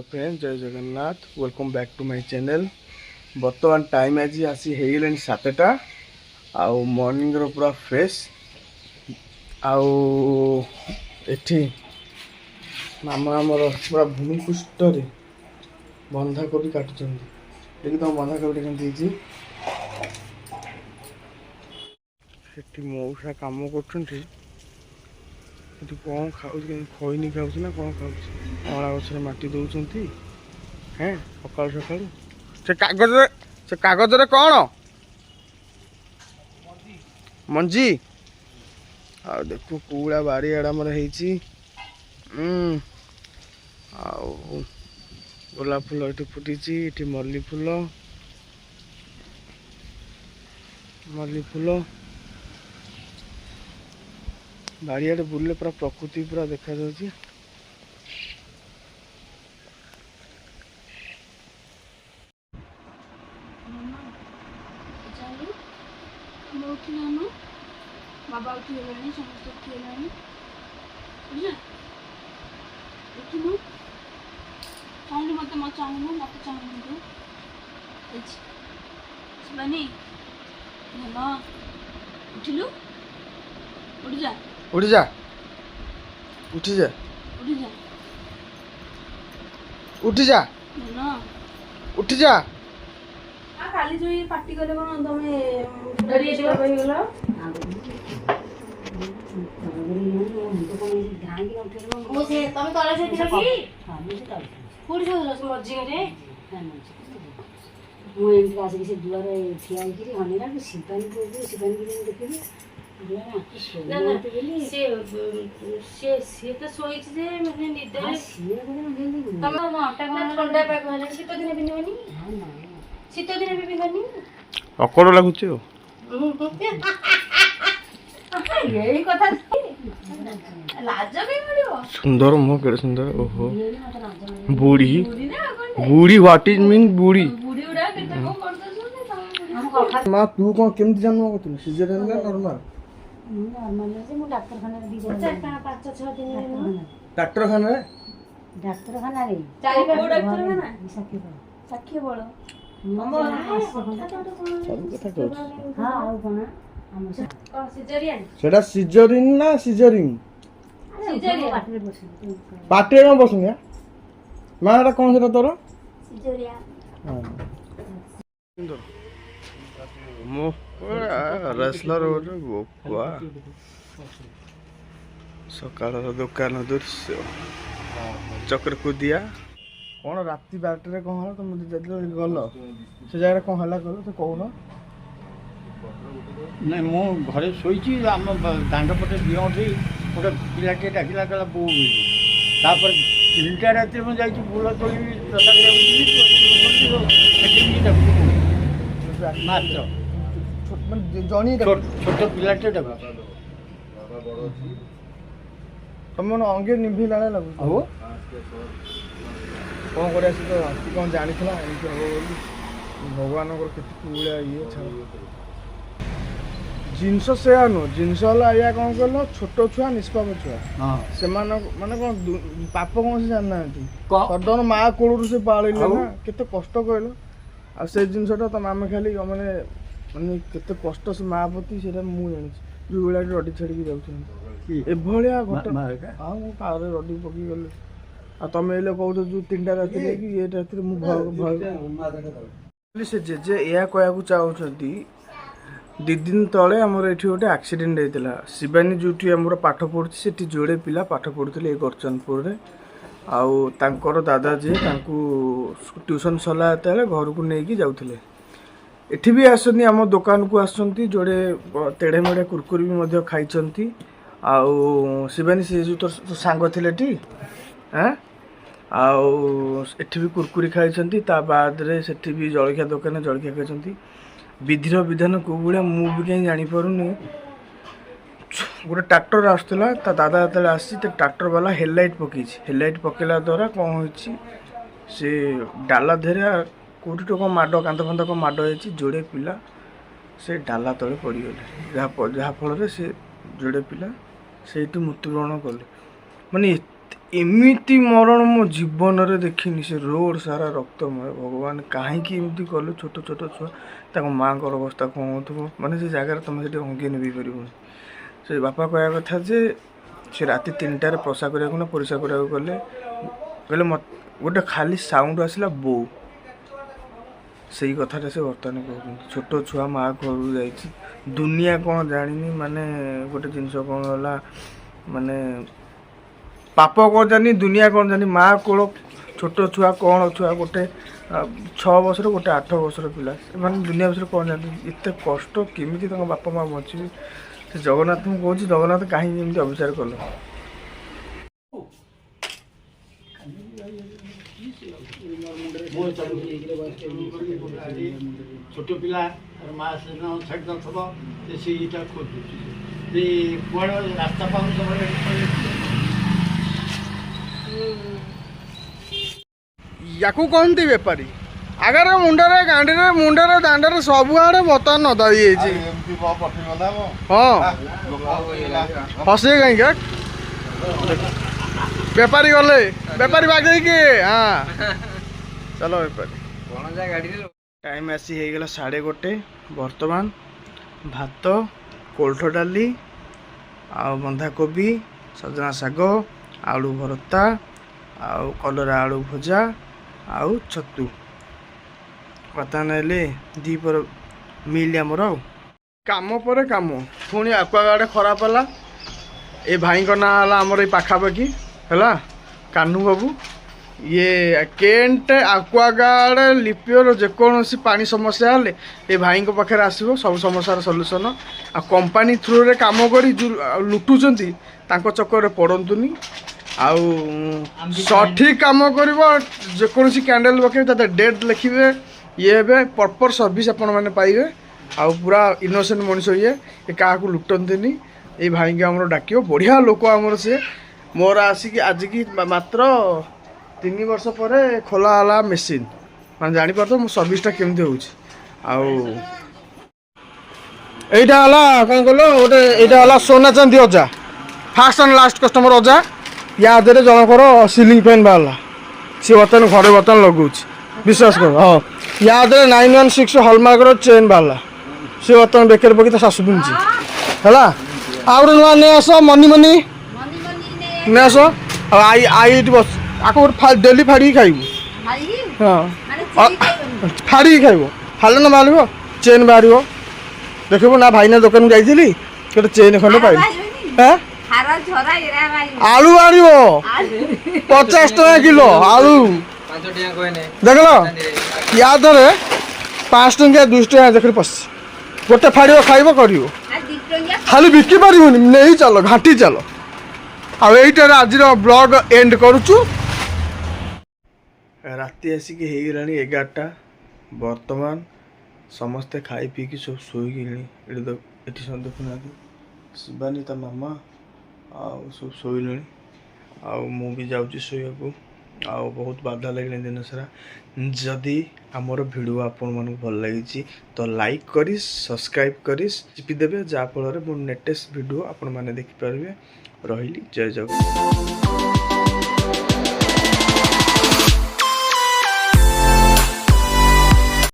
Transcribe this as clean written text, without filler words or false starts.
Hello friend जय Jagannath welcome back to my channel. बर्तमान time आज आसी हेगले 7टा आउ मॉर्निंग रो पूरा फ्रेश आउ एठी मामा आमर पूरा भूमिपृष्ठ रे बंधाकोबी काटुछन। देखि तुम बंधाकोबी केमती एठी मौसा काम कर कौन खाऊ खैनी खाऊँ ना कौन खाऊँ अड़ा गचर माटी दौरान हैं सका सका से कागज कौन मंजी आ देखो कूड़ा बाड़ी आड़ आमर गोलाप फूल ये फुटी ये मल्ली फूल बाड़ियाड़े बुले पूरा प्रकृति पूरा देखा जाउची। बाबा उठिगलानी समस्त उठिगलानी उठिनु चाहूँ मत मत चाहूँ मत चाहूँ शिवानी मामा उठिलु उठ जा उठ जा उठ जा उठ जा उठ जा ना उठ जा आ खाली जो ये पार्टी करे कोन तमे डरी जेला भाई गेला मो से तमे तले से थिला की हां मो से तले कोडी से मर्जी करे मु एमती आसिक से दुआर ठिया होकर हनेरा सिपानी को सिपानी की देखिए ना ना से तो सोई जे मैंने निद रे तमे मोटा ठंडा पाग वाला शीत दिन बिनवनी हां ना शीत दिन भी बिनवनी अकड़ लागुची यही कथा लाज के पड़ियो सुंदर मुह केड़े सुंदर ओहो बूढ़ी बूढ़ी व्हाट इज मीन बूढ़ी बुढ़ी उड़ा केते को कर दसु मां तू कोन केमती जन्म करतु सिजरियन ना नॉर्मल नॉर्मल से मु डॉक्टर खाना दी जाय 5-6 दिन रे डॉक्टर खाना रे चारि को डॉक्टर खाना सखी बोलो मम्मा सब कथा कहू हां आउ कोना हम से सिजरियन सेटा सिजरिन ना सिजरिंग सिजरियन पाटरे बस पाटे में बसुंगा मां एटा कोन सेटा तोर सिजरिया हां मो रेसलर गोटे बोकुआ सकाल दुकान दृश्य चक्रकुदिया कौन राति 12 कौन है तुम गल से जगह कौन है कल तो कौन नहीं मु घरे शोची आम दांड पटे दिह उठे गोटे पिलाटे डाकिला कहला बो तापर 3टा राति में जाइए बुला तोली मात्र छोट पिलाटे डाक तुम अंगे निभि लाने लगुच कौन कर कौन जानी भगवान कूड़ा ये जिनस से जिनस या कौन कल छोट छुआ निष्पाप छुआ से माने कौन पाप कौन से जाना सदन माँ कोड़ से पाले ना केते कष्ट कहल आ से जिनसटा तुम आम खाली मैंने माने केते कष्ट से माँ प्रति से मुझे जो भाई रडी छाड़ी जाऊँ घटना हाँ मु पारे रडी पकई गले आ तुम ये कौच जो 3टा राति कि ये राति भय से जेजे या कहू चाहती 2 दिन तले आमर ये गोटे एक्सीडेंट होता शिवानी जो आमर पाठ पढ़ुची से जोड़े पिला पाठ पढ़ुले गरचनपुर में आउ तांकर दादा जी ट्यूशन सरला घर को लेकिन जाऊे एठी भी आसनी आम दुकान को आसती जोड़े तेढ़े मेढ़े कुरकुरी भी खाई आउ शिवानी से जो तो सांग थे टी हाँ आउ एठी भी कुरकुरी खाई बाद से भी जलखिया दुकान जलखिया खाई विधिर विधान को भाया मु भी कहीं जानीपारूनी गोटे ट्रैक्टर आसला दादा जो आसी ट्रैक्टर वाला हेडलाइट पकईला द्वारा कौन हो डाला धेरे कौटी तो कौन माड़ कांध फांध कौन माड़ हो जोड़े पिला से डाला तले पड़गले जहाँफल से जोड़े पिला से मृत्युवरण कले माने ଏମିତି ମରଣ ମୋ ଜୀବନରେ ଦେଖିନି। ସେ ରୋଡ଼ ସାରା ରକ୍ତମୟ। ଭଗବାନ କାହିଁକି ଏମିତି କଲୁ? ଛୋଟ ଛୋଟ ଛୁଆ, ତାଙ୍କ ମାଆଙ୍କର ଅବସ୍ଥା କ'ଣ ହେଉଥିବ, ମାନେ ସେ ଜାଗାରେ ତୁମେ ସେଠି ଅଙ୍ଗେ ନେବି ପାରିବନି। ସେ ବାପା କହିବା କଥା ଯେ ସେ ରାତି 3ଟାରେ ପ୍ରସା କରିବାକୁ ନା ପରିସ୍ରା କରିବାକୁ ଗଲେ, କହିଲେ ଗୋଟେ ଖାଲି ସାଉଣ୍ଡ ଆସିଲା ବୋଉ। ସେଇ କଥାଟା ସେ ବର୍ତ୍ତମାନ କହୁଛନ୍ତି। ଛୋଟ ଛୁଆ ମାଆ ଘରକୁ ଯାଇଛି, ଦୁନିଆ କ'ଣ ଜାଣିନି। ମାନେ ଗୋଟେ ଜିନିଷ କ'ଣ ହେଲା, ମାନେ ପାପ କ'ଣ ଜାଣିନି, ଦୁନିଆ କ'ଣ ଜାଣିନି। ମାଆ କୋଳ ଛୋଟ ଛୁଆ କ'ଣ ଛୁଆ, ଗୋଟେ 6 ବର୍ଷର, ଗୋଟେ 8 ବର୍ଷର ପିଲା, ସେମାନେ ଦୁନିଆ ବିଷୟରେ କ'ଣ ଜାଣିଛନ୍ତି? ଏତେ କଷ୍ଟ କେମିତି ତାଙ୍କ ବାପା ମାଆ ବଞ୍ଚିବେ? ସେ ଜଗନ୍ନାଥଙ୍କୁ କହୁଛି, ଜଗନ୍ନାଥ କାହିଁକି ଏମିତି ଅବିଚାର କଲ? ଛୋଟ ପିଲା ମା ସେଦିନ ଛାଡ଼ି ନଥିବ, ସେ ସେଇଟା ଖୋଜୁଛି। ସେ କୁଆଡ଼େ ରାସ୍ତା ପାଉନି, ସବୁବେଳେ ୟାକୁ କହନ୍ତି ବେପାରୀ। ଆଗରେ ମୁଣ୍ଡରେ ଗାଣ୍ଡିରେ ମୁଣ୍ଡରେ ଦାଣ୍ଡରେ ସବୁଆଡ଼େ ବର୍ତ୍ତମାନ ନଦା ହେଇଯାଇଛି। ହଁ ହସିବେ କାହିଁକି? ବେପାରୀ ଗଲେ, ବେପାରୀ ବାଗେଇକି ହଁ ଚାଲ ବେପାରୀ। ଟାଇମ୍ ଆସି ହେଇଗଲା 1:30। ବର୍ତ୍ତମାନ ଭାତ, କୋଳଥ ଡାଲି, ଆଉ ବନ୍ଧାକୋବି, ସଜନା ଶାଗ, ଆଳୁ ଭର୍ତ୍ତା, ଆଉ କଲରା ଆଳୁ ଭଜା, ଆଉ ଛତୁ। ବର୍ତ୍ତମାନ ହେଲେ ଦ୍ୱିପହର ମିଲ୍ ଆମର। ଆଉ କାମ ପରେ କାମ, ପୁଣି ଆକ୍ୱାଗାର୍ଡ ଖରାପ ହେଲା। ଏ ଭାଇଙ୍କ ନାଁ ହେଲା ଆମର ଏଇ ପାଖାପାଖି ହେଲା କାହ୍ନୁ ବାବୁ। ଇଏ କେଣ୍ଟ ଆକ୍ୱାଗାର୍ଡ ଲିପିଓର ଯେକୌଣସି ପାଣି ସମସ୍ୟା ହେଲେ ଏ ଭାଇଙ୍କ ପାଖରେ ଆସିବ, ସବୁ ସମସ୍ୟାର ସଲ୍ୟୁସନ୍। ଆଉ କମ୍ପାନୀ ଥ୍ରୁରେ କାମ କରି ଯେଉଁ ଲୁଟୁଛନ୍ତି ତାଙ୍କ ଚକ୍କରରେ ପଡ଼ନ୍ତୁନି। ଆଉ ସଠିକ୍ କାମ କରିବ, ଯେକୌଣସି କ୍ୟାଣ୍ଡେଲ୍ ପକାଇବେ ତା ଡେଟ୍ ଲେଖିବେ, ଇଏ ହେବେ ପ୍ରପର୍ ସର୍ଭିସ୍ ଆପଣମାନେ ପାଇବେ। ଆଉ ପୁରା ଇନୋସେଣ୍ଟ ମଣିଷ ଇଏ, କାହାକୁ ଲୁଟନ୍ତିନି। ଏଇ ଭାଇଙ୍କି ଆମର ଡାକିବ, ବଢ଼ିଆ ଲୋକ ଆମର ସିଏ। ମୋର ଆସିକି ଆଜିକି ମାତ୍ର 3 ବର୍ଷ ପରେ ଖୋଲା ହେଲା ମେସିନ୍, ମାନେ ଜାଣିପାରୁଥିବ ମୋ ସର୍ଭିସଟା କେମିତି ହେଉଛି। ଆଉ ଏଇଟା ହେଲା କ'ଣ କହିଲ, ଗୋଟେ ଏଇଟା ହେଲା সোনা ଚାନ୍ଦି ଅଜା, ଫାଷ୍ଟ ଆଣ୍ଡ ଲାଷ୍ଟ କଷ୍ଟମର ଅଜା। ୟା ଦେହରେ ଜଣଙ୍କର ସିଲିଂ ଫ୍ୟାନ୍ ବାହାରିଲା, ସିଏ ବର୍ତ୍ତମାନ ଘରେ ବର୍ତ୍ତମାନ ଲଗାଉଛି, ବିଶ୍ୱାସ କର। ହଁ, ୟା ଦେହରେ 916 ହଲମାର୍କର ଚେନ୍ ବାହାରିଲା, ସିଏ ବର୍ତ୍ତମାନ ବେକରେ ପକେଇ ତା ଶାଶୁ ପିନ୍ଧୁଛି ହେଲା। ଆଉ ଗୋଟେ ନୂଆ ନେଇ ଆସ, ମନି ନେଇ ଆସ। ଆଉ ଆଇ ଏଇଠି ବସ, ଆକୁ ଗୋଟେ ଡେଲି ଫାଡ଼ିକି ଖାଇବୁ। ହଁ ଫାଡ଼ିକି ଖାଇବ, ଫାଡ଼ିଲେ ନା ବାହାରିବ ଚେନ୍ ବାହାରିବ। ଦେଖିବୁ ନା ଭାଇନା ଦୋକାନକୁ ଯାଇଥିଲି, ଗୋଟେ ଚେନ୍ ଖଣ୍ଡେ ପାଇଲି। ହଁ ଆଳୁ ଆଣିବ 50 ଟଙ୍କା କିଲୋ ଆଳୁ, ଦେଖିଲ। ୟା ଦେହରେ 5 ଟଙ୍କିଆ 2 ଟଙ୍କା ଦେଖିଲି ପଶିଛି। ଗୋଟେ ଫାଡ଼ିବ, ଖାଇବ, କରିବ, ଖାଲି ବିକି ପାରିବୁନି, ନେଇ ଚାଲ, ଘାଣ୍ଟି ଚାଲ। ଆଉ ଏଇଟାରେ ଆଜିର ବ୍ଲଗ ଏଣ୍ଡ କରୁଛୁ। ରାତି ଆସିକି ହେଇଗଲାଣି 11ଟା। ବର୍ତ୍ତମାନ ସମସ୍ତେ ଖାଇ ପିଇକି ସବୁ ଶୋଇଗଲେଣି। ଏଠି ସବୁ ଦେଖୁନାହାନ୍ତି, ଶିବାନୀ ତା ମାମା ଆଉ ସବୁ ଶୋଇଲେଣି। ଆଉ ମୁଁ ବି ଯାଉଛି ଶୋଇବାକୁ। ଆଉ ବହୁତ ବାଧା ଲାଗିଲାଣି ଦିନ ସାରା। ଯଦି ଆମର ଭିଡ଼ିଓ ଆପଣମାନଙ୍କୁ ଭଲ ଲାଗିଛି ତ ଲାଇକ୍ କରି ସବସ୍କ୍ରାଇବ୍ କରି ଚିପିଦେବେ, ଯାହାଫଳରେ ମୋ ନେଟେଷ୍ଟ ଭିଡ଼ିଓ ଆପଣମାନେ ଦେଖିପାରିବେ। ରହିଲି, ଜୟ ଜଗନ୍ନାଥ।